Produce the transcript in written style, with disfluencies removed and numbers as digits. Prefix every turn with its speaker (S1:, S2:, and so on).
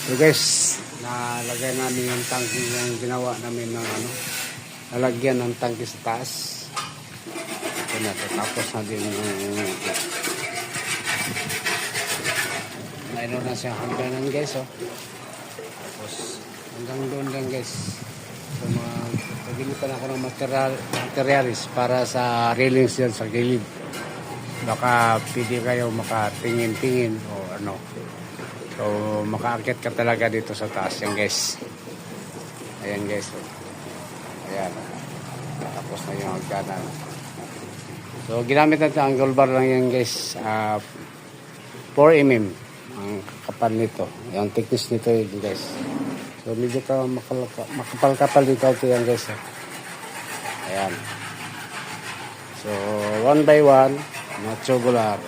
S1: So guys, nalagay namin yung tangke yung ginawa namin ng nalagyan ng tangke sa taas. Ito na, tapos na din mayroon na siyang hangganan guys, oh. Tapos hanggang doon lang guys. So pagilitan ako ng materialis para sa railings yan sa gilid. Baka pwede kayo makatingin-tingin o ano. So makaakit ka talaga dito sa taas yan guys. Ayan guys, oh. Ayan. Tapos na yung hangganan. So ginamit natin ang angle bar lang yan guys. 4 mm ang kapal nito. Yung thickness nito yun guys. So medyo ka makapal-kapal dito yan guys. Ayan. So 1 by 1 na tubular.